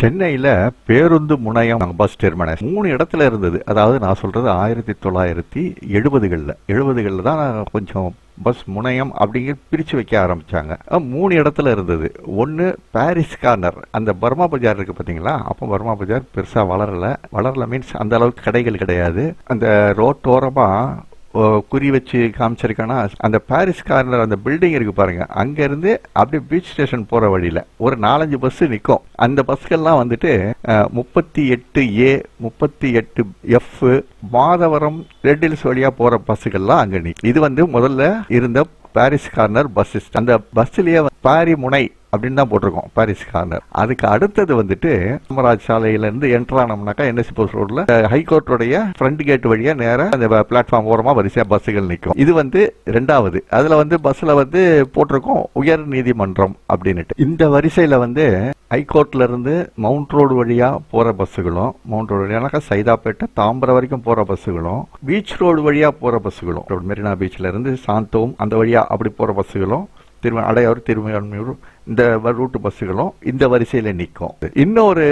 சென்னையில பேருந்து முனையம் பஸ் டெர்மினஸ் 3 இடத்துல இருந்தது. அதாவது நான் சொல்றது 1970களில் தான் கொஞ்சம் பஸ் முனையம் அப்படிங்கிற பிரிச்சு வைக்க ஆரம்பிச்சாங்க. 3 இடத்துல இருந்தது. ஒன்று பாரிஸ் கார்னர், அந்த பர்மா பஜார் இருக்கு பார்த்தீங்களா? அப்போ பர்மா பஜார் பெருசாக வளரல மீன்ஸ் அந்த அளவுக்கு கடைகள் கிடையாது. அந்த ரோட்டோரமா குறி வச்சு காமிச்சிருக்கேன்னா, அந்த பாரிஸ் கார்னர் அந்த பில்டிங் இருக்கு பாருங்க, அங்கிருந்து அப்படியே பீச் ஸ்டேஷன் போற வழியில ஒரு 4-5 பஸ் நிற்கும். அந்த பஸ்கள்லாம் வந்துட்டு 38A 38F Madhavaram red hills வழியா போற பஸ்ஸுகள்லாம் அங்க நிற்கும். இது வந்து முதல்ல இருந்த பாரிஸ் கார்னர் பஸ். அந்த பஸ்லயே பாரி முனை அப்படின்னு தான் போட்டிருக்கோம், பாரிஸ் கார்னர். அதுக்கு அடுத்தது வந்துட்டு காமராஜ் சாலையில இருந்து என்டர் ஆனோம்னாக்கா என்எஸ்சி போஸ்ட் ரோட்ல ஹைகோர்ட்டுடைய ஃப்ரண்ட் கேட் வழியா நேரா அந்த பிளாட்ஃபார்ம் ஓரமா வரிசையா பஸ்ஸுகள் நிற்கும். இது வந்து 2வது. அதுல வந்து பஸ்ல வந்து போட்டிருக்கோம் உயர் நீதிமன்றம் அப்படின்னுட்டு. இந்த வரிசையில வந்து ஹைகோர்ட்ல இருந்து மவுண்ட் ரோடு வழியா போற பஸ்ஸுகளும், மவுண்ட் ரோடு வழியானாக்கா சைதாப்பேட்டை தாம்பரம் வரைக்கும் போற பஸ்ஸுகளும், பீச் ரோடு வழியா போற பஸ்ஸுகளும், மெரினா பீச்ல இருந்து சாந்தோம் அந்த வழியா அப்படி போற பஸ்ஸுகளும், அடையாறு திருமையூர் இந்த ரூட் பஸ்ஸுகளும் இந்த வரிசையில நிற்கும். இன்னொரு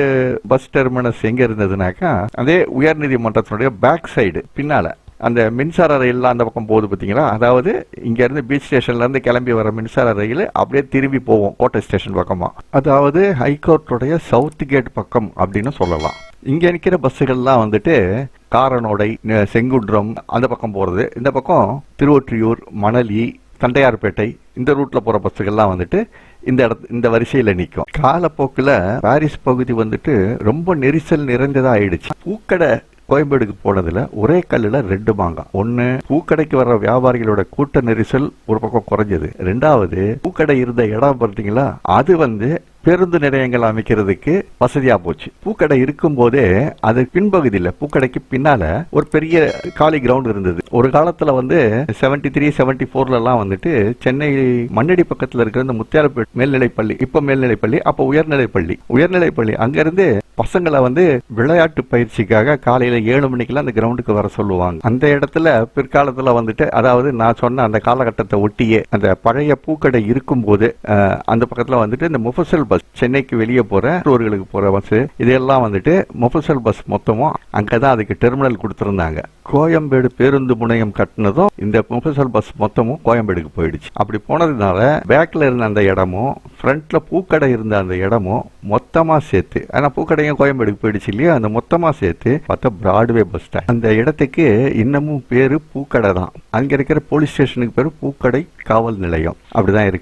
பஸ் டெர்மினஸ் எங்க இருந்ததுனாக்கா, அதே உயர்நீதிமன்றத்தினுடைய பேக் சைடு பின்னால அந்த மின்சார ரயில்லாம் அந்த பக்கம் போகுது பார்த்தீங்களா? அதாவது இங்க இருந்து பீச் ஸ்டேஷன்ல இருந்து கிளம்பி வர மின்சார ரயில் அப்படியே திரும்பி போவோம் கோட்டை ஸ்டேஷன் பக்கமா. அதாவது ஹைகோர்ட்டுடைய சவுத் கேட் பக்கம் அப்படின்னு சொல்லலாம். இங்க நிற்கிற பஸ்ஸுகள்லாம் வந்துட்டு காரனோடை, செங்குன்றம் அந்த பக்கம் போறது. இந்த பக்கம் திருவொற்றியூர், மணலி, தண்டையார்பேட்டை இந்த ரூட்ல போற பஸ்ஸுகள்லாம் வந்துட்டு இந்த வரிசையில நிற்கும். காலப்போக்கில் பாரிஸ் பகுதி வந்துட்டு ரொம்ப நெரிசல் நிறைந்ததா ஆயிடுச்சு. பூக்கடை கோயம்பேடுக்கு போனதுல ஒரே கல்லுல 2 மாங்காய். ஒன்னு, பூக்கடைக்கு வர்ற வியாபாரிகளோட கூட்ட நெரிசல் ஒரு பக்கம் குறைஞ்சது. 2வது, பூக்கடை இருந்த இடம் பார்த்தீங்களா, அது வந்து பேருந்து நிலையங்கள் அமைக்கிறதுக்கு வசதியா போச்சு. பூக்கடை இருக்கும் போதே அது பின்பகுதியில் பூக்கடைக்கு பின்னால ஒரு பெரிய காலி கிரவுண்ட் இருந்தது. ஒரு காலத்துல வந்து 73, 74 வந்துட்டு சென்னை மண்ணடி பக்கத்துல இருக்கிற இந்த முத்தியாலப்பேட் மேல்நிலைப்பள்ளி, இப்ப மேல்நிலைப்பள்ளி, அப்ப உயர்நிலைப்பள்ளி அங்கிருந்து பசங்களை வந்து விளையாட்டு பயிற்சிக்காக காலையில 7 மணிக்கெல்லாம் அந்த கிரவுண்டுக்கு வர சொல்லுவாங்க. அந்த இடத்துல பிற்காலத்துல வந்துட்டு, அதாவது நான் சொன்ன அந்த காலகட்டத்தை ஒட்டியே அந்த பழைய பூக்கடை இருக்கும் போது அந்த பக்கத்துல வந்துட்டு இந்த முஃபசல் பஸ், சென்னைக்கு வெளியே போற ஊர்களுக்கு போற பஸ், இதெல்லாம் வந்துட்டு முஃபசல் பஸ் மொத்தமும் அங்கதான் அதுக்கு டெர்மினல் கொடுத்திருந்தாங்க. கோயம்பேடு பேருந்து முனையம் கட்டினதும் இந்த முஃபசல் பஸ் மொத்தமும் கோயம்பேடுக்கு போயிடுச்சு. அப்படி போனதுனால பேக்ல இருந்த அந்த இடமும் ஃப்ரண்ட்ல பூக்கடை இருந்த அந்த இடமும் மொத்தமா சேர்த்து, ஆனா பூக்கடையும் கோயம்பேடுக்கு போயிடுச்சு இல்லையா, அந்த மொத்தமா சேர்த்து பார்த்தா பிராட்வே பஸ் ஸ்டாண்ட். அந்த இடத்துக்கு இன்னமும் பேரு பூக்கடை தான். அங்க இருக்கிற போலீஸ் ஸ்டேஷனுக்கு பேரு பூக்கடை காவல் நிலையம். அப்படிதான் இருக்கு.